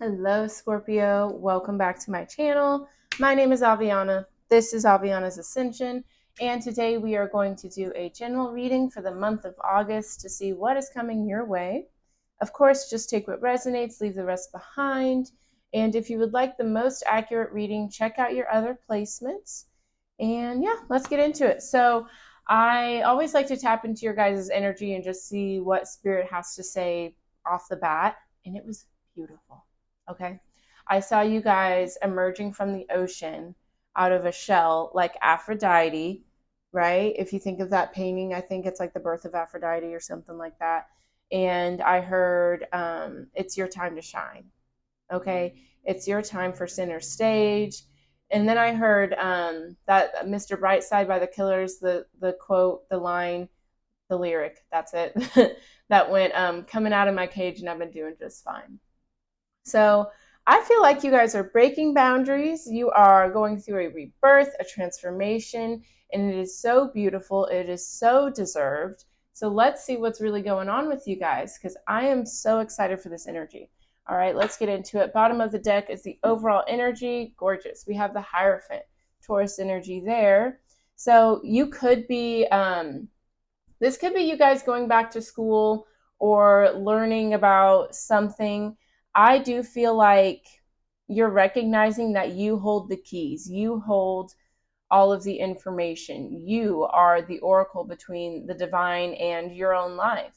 Hello, Scorpio. Welcome back to my channel. My name is Aviana. This is Aviana's Ascension, and today we are going to do a general reading for the month of August to see what is coming your way. Of course, just take what resonates, leave the rest behind. And if you would like the most accurate reading, check out your other placements. And yeah, let's get into it. So, I always like to tap into your guys' energy and just see what Spirit has to say off the bat. And it was beautiful. Okay. I saw you guys emerging from the ocean out of a shell like Aphrodite, right? If you think of that painting, I think it's like the birth of Aphrodite or something like that. And I heard, it's your time to shine. Okay. It's your time for center stage. And then I heard that Mr. Brightside by the Killers, the quote, the line, the lyric, that's it, that went coming out of my cage and I've been doing just fine. So I feel like you guys are breaking boundaries. You are going through a rebirth, a transformation, and it is so beautiful. It is so deserved. So let's see what's really going on with you guys because I am so excited for this energy. All right, let's get into it. Bottom of the deck is the overall energy. Gorgeous. We have the Hierophant, Taurus energy there. So you could be, this could be you guys going back to school or learning about something. I do feel like you're recognizing that you hold the keys. You hold all of the information. You are the oracle between the divine and your own life.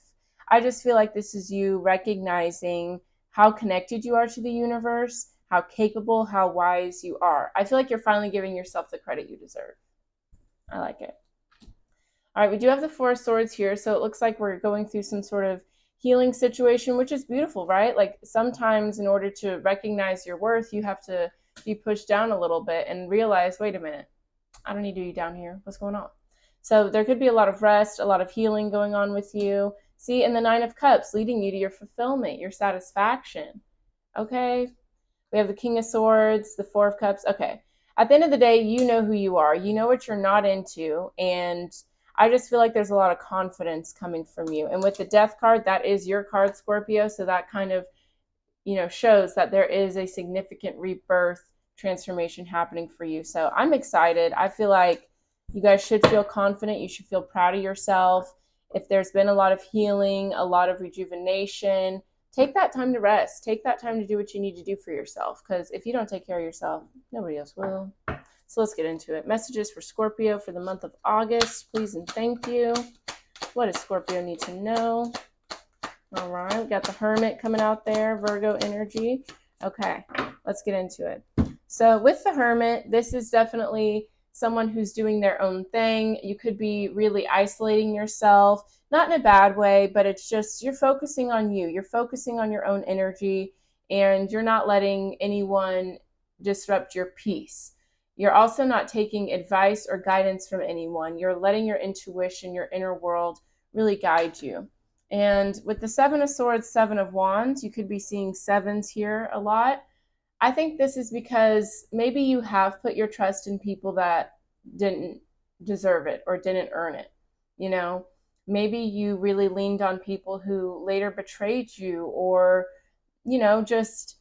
I just feel like this is you recognizing how connected you are to the universe, how capable, how wise you are. I feel like you're finally giving yourself the credit you deserve. I like it. All right, we do have the Four of Swords here, so it looks like we're going through some sort of healing situation, which is beautiful, right? Like sometimes in order to recognize your worth, you have to be pushed down a little bit and realize, wait a minute, I don't need you down here. What's going on? So there could be a lot of rest, a lot of healing going on with you. See, in the Nine of Cups, leading you to your fulfillment, your satisfaction. Okay, we have the King of Swords, the Four of Cups. Okay. At the end of the day, you know who you are. You know what you're not into. And I just feel like there's a lot of confidence coming from you. And with the Death card, that is your card, Scorpio. So that kind of, shows that there is a significant rebirth transformation happening for you. So I'm excited. I feel like you guys should feel confident. You should feel proud of yourself. If there's been a lot of healing, a lot of rejuvenation, take that time to rest. Take that time to do what you need to do for yourself. Because if you don't take care of yourself, nobody else will. So let's get into it. Messages for Scorpio for the month of August, please and thank you. What does Scorpio need to know? All right, we got the Hermit coming out there, Virgo energy. Okay, let's get into it. So with the Hermit, this is definitely someone who's doing their own thing. You could be really isolating yourself, not in a bad way, but it's just you're focusing on you. You're focusing on your own energy and you're not letting anyone disrupt your peace. You're also not taking advice or guidance from anyone. You're letting your intuition, your inner world really guide you. And with the Seven of Swords, Seven of Wands, you could be seeing sevens here a lot. I think this is because maybe you have put your trust in people that didn't deserve it or didn't earn it. You know, maybe you really leaned on people who later betrayed you or, just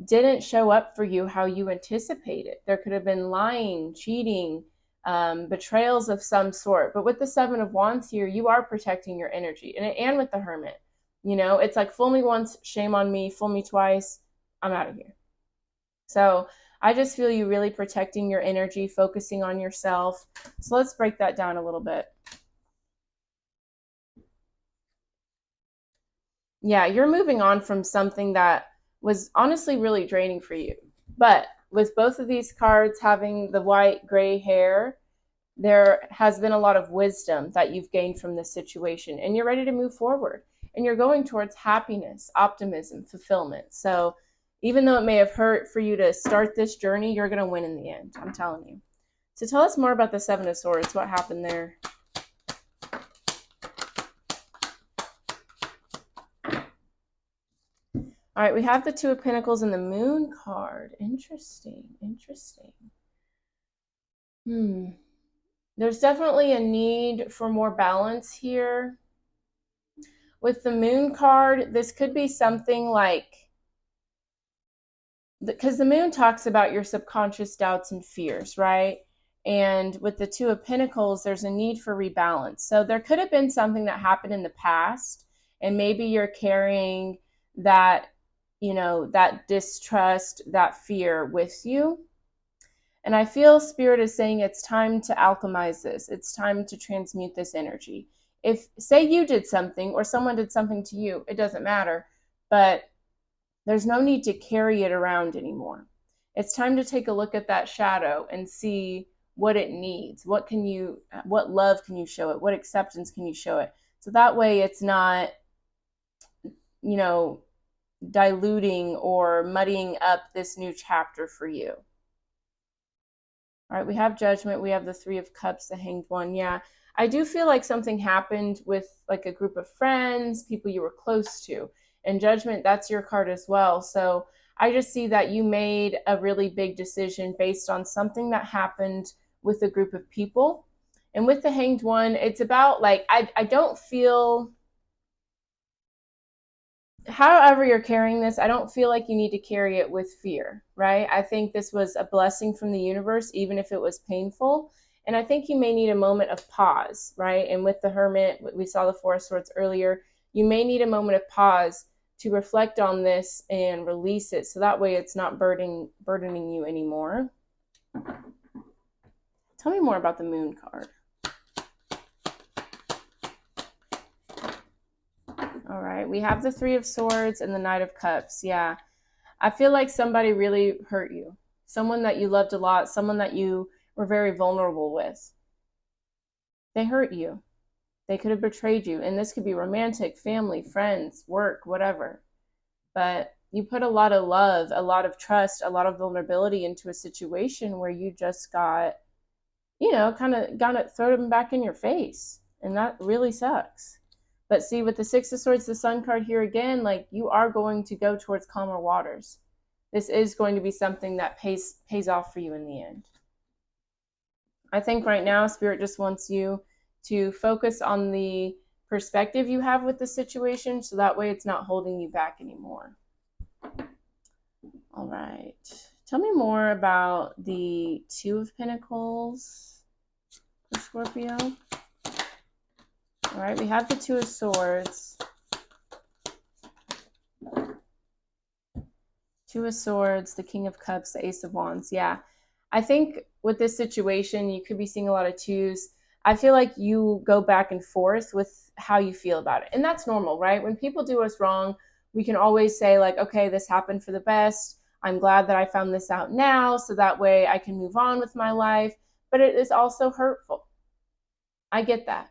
didn't show up for you how you anticipated. There could have been lying, cheating, betrayals of some sort. But with the Seven of Wands here, you are protecting your energy. And with the Hermit, it's like fool me once, shame on me, fool me twice, I'm out of here. So I just feel you really protecting your energy, focusing on yourself. So let's break that down a little bit. Yeah, you're moving on from something that was honestly really draining for you. But with both of these cards having the white gray hair, there has been a lot of wisdom that you've gained from this situation and you're ready to move forward and you're going towards happiness, optimism, fulfillment. So even though it may have hurt for you to start this journey, you're going to win in the end. I'm telling you. So tell us more about the Seven of Swords. What happened there? All right, we have the Two of Pentacles and the Moon card. Interesting. There's definitely a need for more balance here. With the Moon card, this could be something like because the moon talks about your subconscious doubts and fears, right? And with the Two of Pentacles, there's a need for rebalance. So there could have been something that happened in the past, and maybe you're carrying that, that distrust, that fear with you. And I feel Spirit is saying it's time to alchemize this. It's time to transmute this energy. If, say, you did something or someone did something to you, it doesn't matter. But there's no need to carry it around anymore. It's time to take a look at that shadow and see what it needs. What love can you show it? What acceptance can you show it? So that way it's not, you know, diluting or muddying up this new chapter for you. All right, we have Judgment. We have the Three of Cups, the Hanged One. Yeah, I do feel like something happened with like a group of friends, people you were close to. And Judgment, that's your card as well. So I just see that you made a really big decision based on something that happened with a group of people. And with the Hanged One, it's about like, I don't feel, however you're carrying this, I don't feel like you need to carry it with fear, right? I think this was a blessing from the universe, even if it was painful. And I think you may need a moment of pause, right? And with the Hermit, we saw the Four of Swords earlier. You may need a moment of pause to reflect on this and release it, so that way it's not burdening you anymore. Tell me more about the Moon card. All right, we have the Three of Swords and the Knight of Cups. Yeah, I feel like somebody really hurt you. Someone that you loved a lot, someone that you were very vulnerable with. They hurt you. They could have betrayed you. And this could be romantic, family, friends, work, whatever. But you put a lot of love, a lot of trust, a lot of vulnerability into a situation where you just got, kind of got it thrown back in your face. And that really sucks. But see, with the Six of Swords, the Sun card here again, like you are going to go towards calmer waters. This is going to be something that pays off for you in the end. I think right now, Spirit just wants you to focus on the perspective you have with the situation, so that way it's not holding you back anymore. All right. Tell me more about the Two of Pentacles for Scorpio. All right, we have the Two of Swords. Two of Swords, the King of Cups, the Ace of Wands. Yeah, I think with this situation, you could be seeing a lot of twos. I feel like you go back and forth with how you feel about it. And that's normal, right? When people do us wrong, we can always say like, okay, this happened for the best. I'm glad that I found this out now, so that way I can move on with my life. But it is also hurtful. I get that.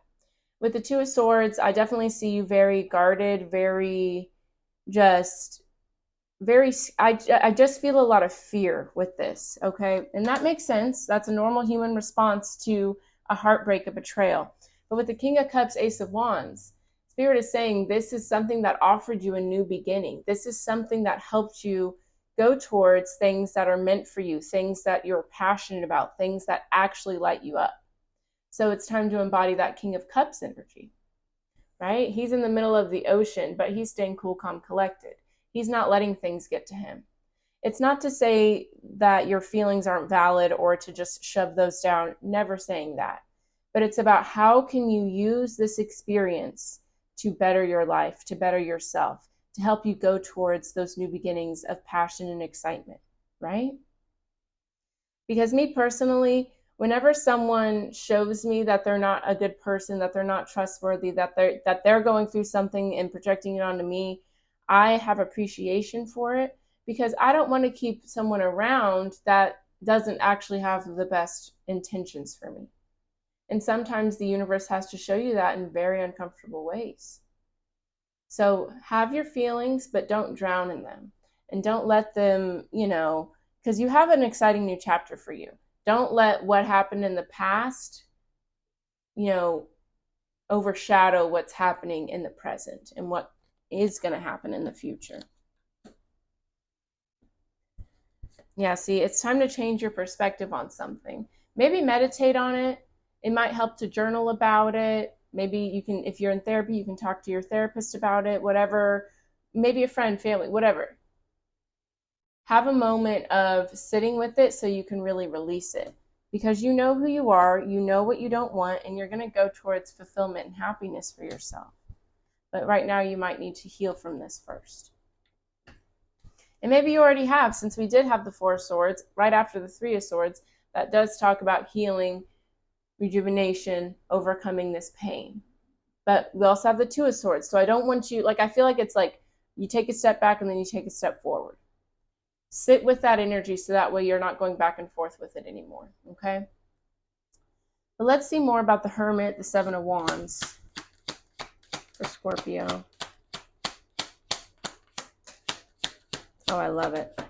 With the Two of Swords, I definitely see you very guarded, very just very I just feel a lot of fear with this, okay? And that makes sense. That's a normal human response to a heartbreak, a betrayal. But with the King of Cups, Ace of Wands, Spirit is saying this is something that offered you a new beginning. This is something that helped you go towards things that are meant for you, things that you're passionate about, things that actually light you up. So it's time to embody that King of Cups energy, right? He's in the middle of the ocean, but he's staying cool, calm, collected. He's not letting things get to him. It's not to say that your feelings aren't valid or to just shove those down, never saying that. But it's about how can you use this experience to better your life, to better yourself, to help you go towards those new beginnings of passion and excitement, right? Because me personally, whenever someone shows me that they're not a good person, that they're not trustworthy, that they're going through something and projecting it onto me, I have appreciation for it, because I don't want to keep someone around that doesn't actually have the best intentions for me. And sometimes the universe has to show you that in very uncomfortable ways. So have your feelings, but don't drown in them. And don't let them, because you have an exciting new chapter for you. Don't let what happened in the past, overshadow what's happening in the present and what is going to happen in the future. Yeah, see, it's time to change your perspective on something. Maybe meditate on it. It might help to journal about it. Maybe you can, if you're in therapy, you can talk to your therapist about it, whatever. Maybe a friend, family, whatever. have a moment of sitting with it so you can really release it. Because you know who you are, you know what you don't want, and you're going to go towards fulfillment and happiness for yourself. But right now, you might need to heal from this first. And maybe you already have, since we did have the Four of Swords right after the Three of Swords, that does talk about healing, rejuvenation, overcoming this pain. But we also have the Two of Swords. So I don't want you, like, I feel like it's like you take a step back and then you take a step forward. Sit with that energy so that way you're not going back and forth with it anymore, okay? But let's see more about the Hermit, the Seven of Wands for Scorpio. Oh, I love it.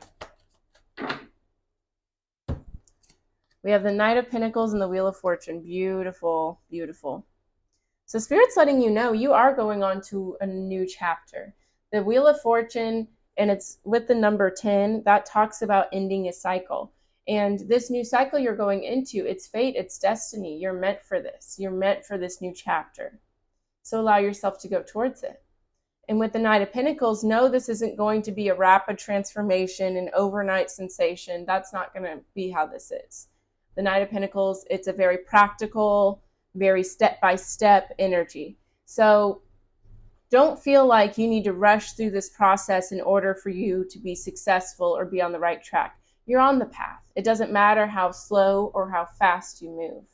We have the Knight of Pentacles and the Wheel of Fortune. Beautiful, beautiful. So Spirit's letting you know you are going on to a new chapter. The Wheel of Fortune, and it's with the number 10, that talks about ending a cycle. And this new cycle you're going into, it's fate, it's destiny. You're meant for this. You're meant for this new chapter. So allow yourself to go towards it. And with the Knight of Pentacles, no, this isn't going to be a rapid transformation, an overnight sensation. That's not going to be how this is. The Knight of Pentacles, it's a very practical, very step-by-step energy. So don't feel like you need to rush through this process in order for you to be successful or be on the right track. You're on the path. It doesn't matter how slow or how fast you move.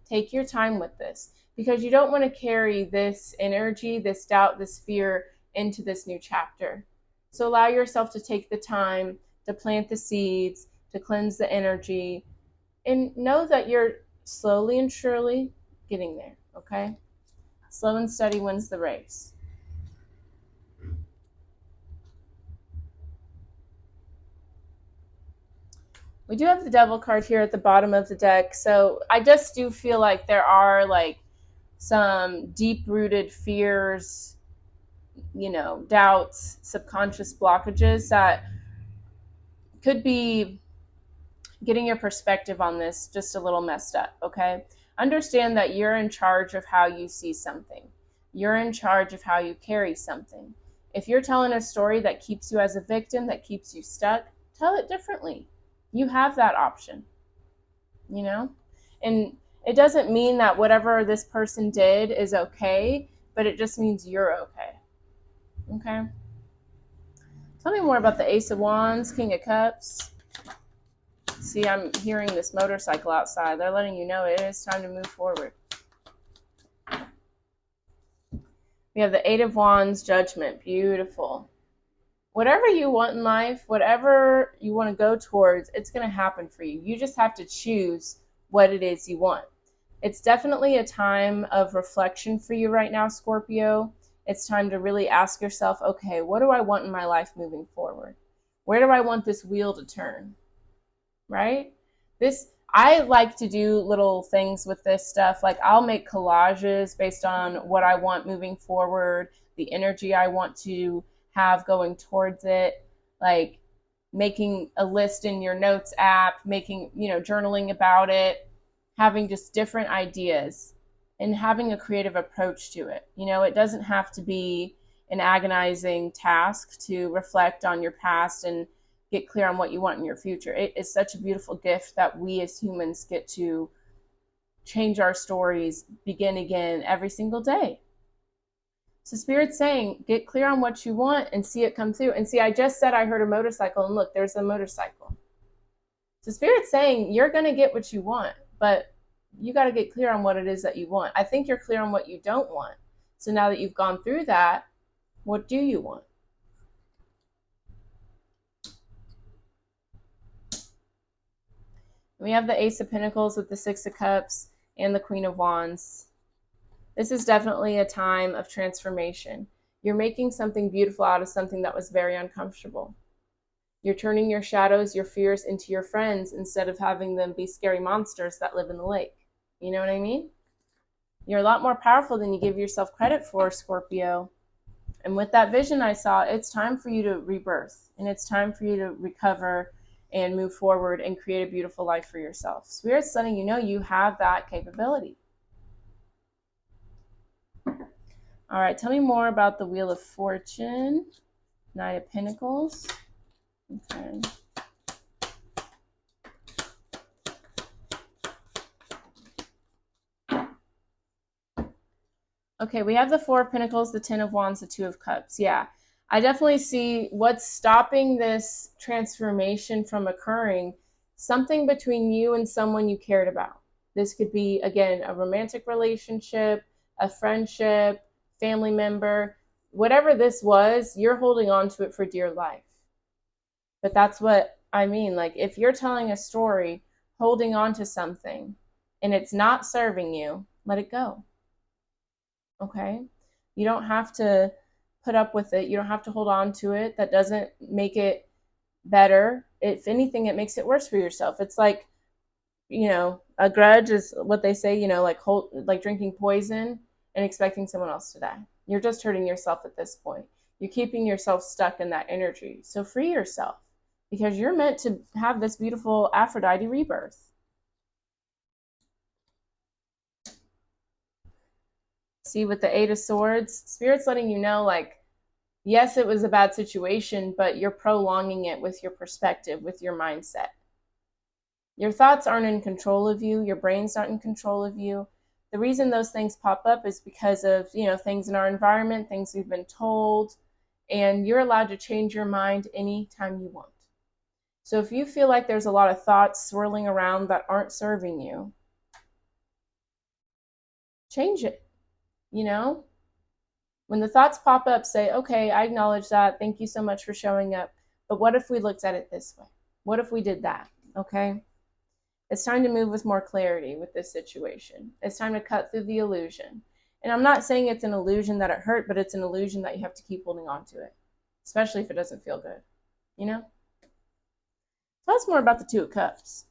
Take your time with this because you don't want to carry this energy, this doubt, this fear into this new chapter. So allow yourself to take the time to plant the seeds, to cleanse the energy, and know that you're slowly and surely getting there, okay? Slow and steady wins the race. We do have the Devil card here at the bottom of the deck. So I just do feel like there are like some deep-rooted fears, doubts, subconscious blockages that could be getting your perspective on this just a little messed up, okay? Understand that you're in charge of how you see something. You're in charge of how you carry something. If you're telling a story that keeps you as a victim, that keeps you stuck, tell it differently. You have that option, And it doesn't mean that whatever this person did is okay, but it just means you're okay. Okay? Tell me more about the Ace of Wands, King of Cups. See, I'm hearing this motorcycle outside. They're letting you know it is time to move forward. We have the Eight of Wands, Judgment. Beautiful. Whatever you want in life, whatever you want to go towards, it's going to happen for you. You just have to choose what it is you want. It's definitely a time of reflection for you right now, Scorpio. It's time to really ask yourself, okay, what do I want in my life moving forward? Where do I want this wheel to turn? Right? I like to do little things with this stuff. Like I'll make collages based on what I want moving forward, the energy I want to have going towards it, like making a list in your notes app, making, journaling about it, having just different ideas and having a creative approach to it. It doesn't have to be an agonizing task to reflect on your past and get clear on what you want in your future. It is such a beautiful gift that we as humans get to change our stories, begin again every single day. So Spirit's saying, get clear on what you want and see it come through. And see, I just said I heard a motorcycle, and look, there's a motorcycle. So Spirit's saying, you're going to get what you want, but you got to get clear on what it is that you want. I think you're clear on what you don't want. So now that you've gone through that, what do you want? We have the Ace of Pentacles with the Six of Cups and the Queen of Wands. This is definitely a time of transformation. You're making something beautiful out of something that was very uncomfortable. You're turning your shadows, your fears into your friends instead of having them be scary monsters that live in the lake. You know what I mean? You're a lot more powerful than you give yourself credit for, Scorpio. And with that vision I saw, it's time for you to rebirth. And it's time for you to recover and move forward and create a beautiful life for yourself. Spirit's letting you know you have that capability. All right, tell me more about the Wheel of Fortune, Knight of Pentacles. Okay. Okay, we have the Four of Pentacles, the Ten of Wands, the Two of Cups. Yeah, I definitely see what's stopping this transformation from occurring. Something between you and someone you cared about. This could be, again, a romantic relationship, a friendship, family member. Whatever this was, you're holding on to it for dear life. But that's what I mean. Like, if you're telling a story, holding on to something, and it's not serving you, let it go. Okay? You don't have to put up with it. You don't have to hold on to it. That doesn't make it better. If anything, it makes it worse for yourself. It's like, a grudge is what they say, like drinking poison and expecting someone else to die. You're just hurting yourself at this point. You're keeping yourself stuck in that energy. So free yourself, because you're meant to have this beautiful Aphrodite rebirth. See, with the Eight of Swords, Spirit's letting you know, like, yes, it was a bad situation, but you're prolonging it with your perspective, with your mindset. Your thoughts aren't in control of you. Your brain's not in control of you. The reason those things pop up is because of, things in our environment, things we've been told, and you're allowed to change your mind anytime you want. So if you feel like there's a lot of thoughts swirling around that aren't serving you, change it. When the thoughts pop up, say, okay, I acknowledge that. Thank you so much for showing up. But what if we looked at it this way? What if we did that? Okay? It's time to move with more clarity with this situation. It's time to cut through the illusion. And I'm not saying it's an illusion that it hurt, but it's an illusion that you have to keep holding on to it, especially if it doesn't feel good. Tell us more about the Two of Cups.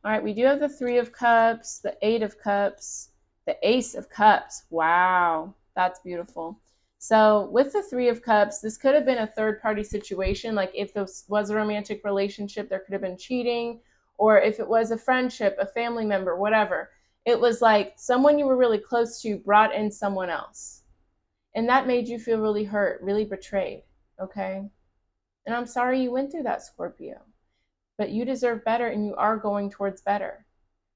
All right, we do have the Three of Cups, the Eight of Cups, the Ace of Cups. Wow, that's beautiful. So with the Three of Cups, this could have been a third-party situation. Like if this was a romantic relationship, there could have been cheating. Or if it was a friendship, a family member, whatever. It was like someone you were really close to brought in someone else. And that made you feel really hurt, really betrayed, okay? And I'm sorry you went through that, Scorpio. But you deserve better, and you are going towards better.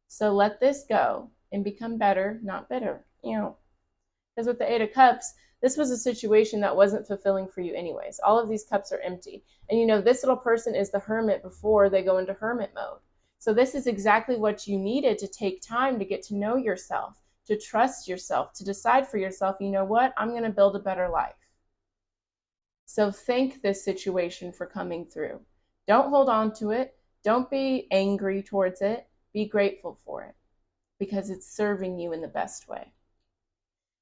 So let this go and become better, not bitter. Because with the Eight of Cups, this was a situation that wasn't fulfilling for you anyways. All of these cups are empty. And this little person is the hermit before they go into hermit mode. So this is exactly what you needed to take time to get to know yourself, to trust yourself, to decide for yourself, you know what? I'm going to build a better life. So thank this situation for coming through. Don't hold on to it. Don't be angry towards it. Be grateful for it, because it's serving you in the best way.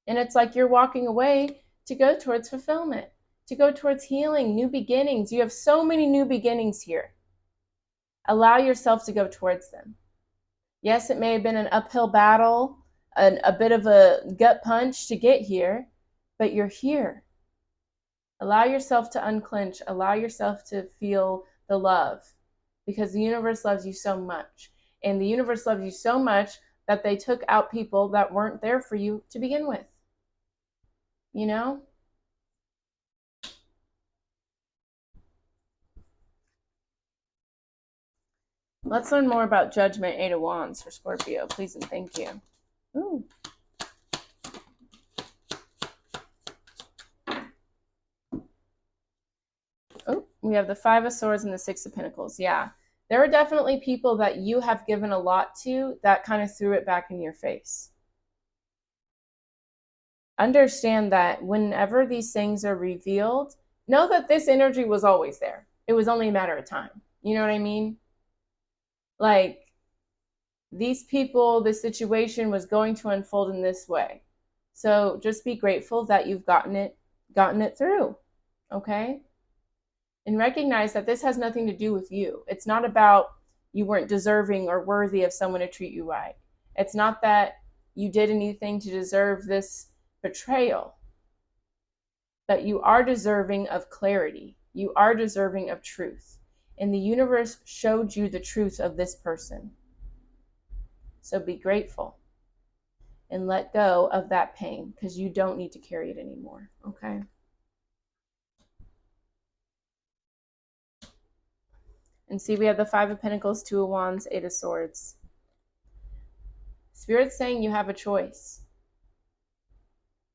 And it's like you're walking away to go towards fulfillment, to go towards healing, new beginnings. You have so many new beginnings here. Allow yourself to go towards them. Yes, it may have been an uphill battle, a bit of a gut punch to get here, but you're here. Allow yourself to unclench. Allow yourself to feel the love, because the universe loves you so much. And the universe loves you so much that they took out people that weren't there for you to begin with. Let's learn more about Judgment, Eight of Wands for Scorpio. Please and thank you. Ooh. Oh, we have the Five of Swords and the Six of Pentacles. Yeah. There are definitely people that you have given a lot to that kind of threw it back in your face. Understand that whenever these things are revealed, know that this energy was always there. It was only a matter of time. You know what I mean? Like, these people, this situation was going to unfold in this way. So just be grateful that you've gotten it through. Okay? And recognize that this has nothing to do with you. It's not about you weren't deserving or worthy of someone to treat you right. It's not that you did anything to deserve this betrayal. But you are deserving of clarity. You are deserving of truth. And the universe showed you the truth of this person. So be grateful and let go of that pain, because you don't need to carry it anymore. Okay? And see, we have the Five of Pentacles, Two of Wands, Eight of Swords. Spirit's saying you have a choice.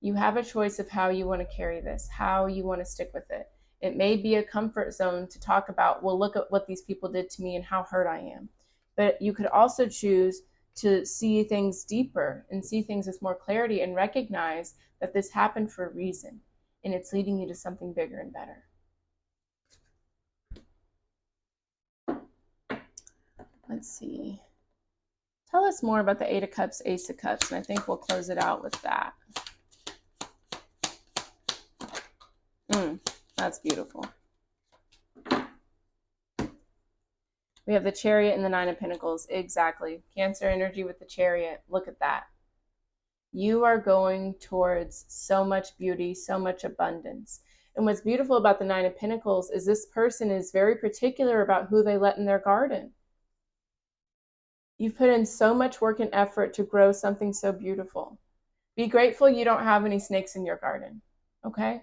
You have a choice of how you want to carry this, how you want to stick with it. It may be a comfort zone to talk about, well, look at what these people did to me and how hurt I am. But you could also choose to see things deeper and see things with more clarity and recognize that this happened for a reason and it's leading you to something bigger and better. Let's see. Tell us more about the Eight of Cups, Ace of Cups, and I think we'll close it out with that. That's beautiful. We have the Chariot and the Nine of Pentacles. Exactly. Cancer energy with the Chariot. Look at that. You are going towards so much beauty, so much abundance. And what's beautiful about the Nine of Pentacles is this person is very particular about who they let in their garden. You've put in so much work and effort to grow something so beautiful. Be grateful you don't have any snakes in your garden, okay?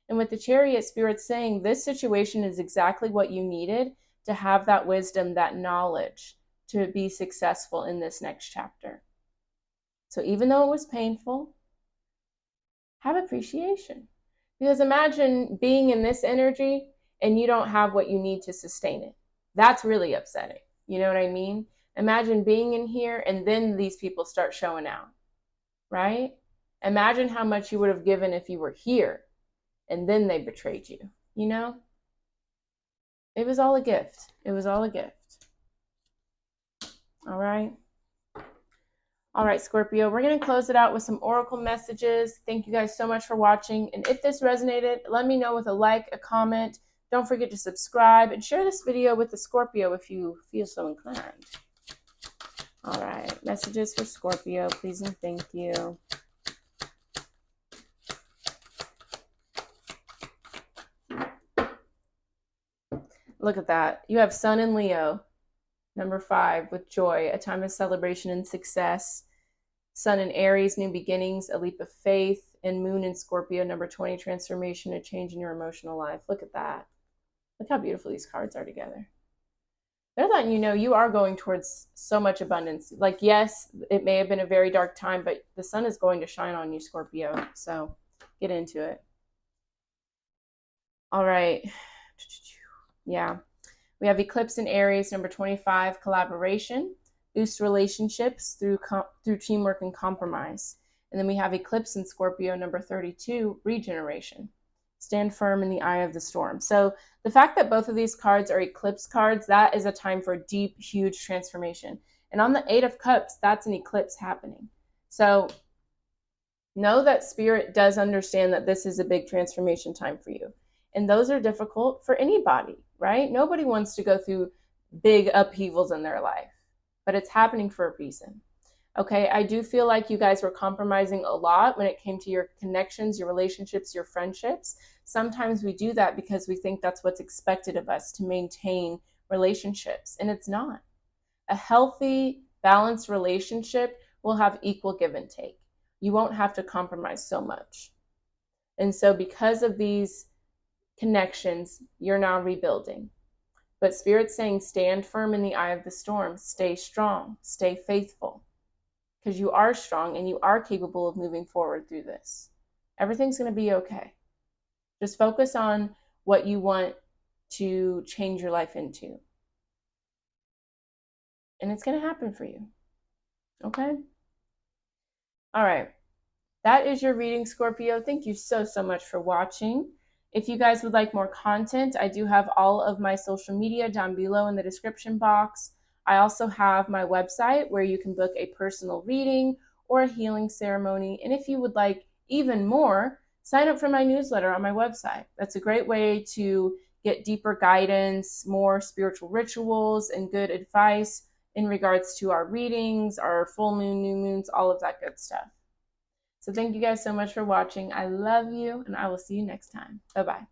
And with the Chariot, Spirit's saying this situation is exactly what you needed to have that wisdom, that knowledge to be successful in this next chapter. So even though it was painful, have appreciation. Because imagine being in this energy and you don't have what you need to sustain it. That's really upsetting. You know what I mean? Imagine being in here and then these people start showing out, right? Imagine how much you would have given if you were here and then they betrayed you, you know? It was all a gift. It was all a gift. All right. All right, Scorpio, we're going to close it out with some oracle messages. Thank you guys so much for watching. And if this resonated, let me know with a like, a comment. Don't forget to subscribe and share this video with the Scorpio if you feel so inclined. All right, messages for Scorpio, please and thank you. Look at that. You have Sun in Leo, number 5, with joy, a time of celebration and success. Sun in Aries, new beginnings, a leap of faith. And Moon in Scorpio, number 20, transformation, a change in your emotional life. Look at that. Look how beautiful these cards are together. They're letting you know you are going towards so much abundance. Like, yes, it may have been a very dark time, but the sun is going to shine on you, Scorpio. So get into it. All right. Yeah. We have eclipse in Aries, number 25, collaboration, boost relationships through teamwork and compromise. And then we have eclipse in Scorpio, number 32, regeneration. Stand firm in the eye of the storm. So the fact that both of these cards are eclipse cards, that is a time for deep, huge transformation. And on the Eight of Cups, that's an eclipse happening. So know that Spirit does understand that this is a big transformation time for you. And those are difficult for anybody, right? Nobody wants to go through big upheavals in their life, but it's happening for a reason. Okay, I do feel like you guys were compromising a lot when it came to your connections, your relationships, your friendships. Sometimes we do that because we think that's what's expected of us to maintain relationships, and it's not. A healthy, balanced relationship will have equal give and take. You won't have to compromise so much. And so because of these connections, you're now rebuilding. But Spirit's saying stand firm in the eye of the storm. Stay strong. Stay faithful. Because you are strong and you are capable of moving forward through this. Everything's going to be okay. Just focus on what you want to change your life into. And it's going to happen for you. Okay? All right. That is your reading, Scorpio. Thank you so much for watching. If you guys would like more content, I do have all of my social media down below in the description box. I also have my website where you can book a personal reading or a healing ceremony. And if you would like even more, sign up for my newsletter on my website. That's a great way to get deeper guidance, more spiritual rituals, and good advice in regards to our readings, our full moon, new moons, all of that good stuff. So thank you guys so much for watching. I love you, and I will see you next time. Bye-bye.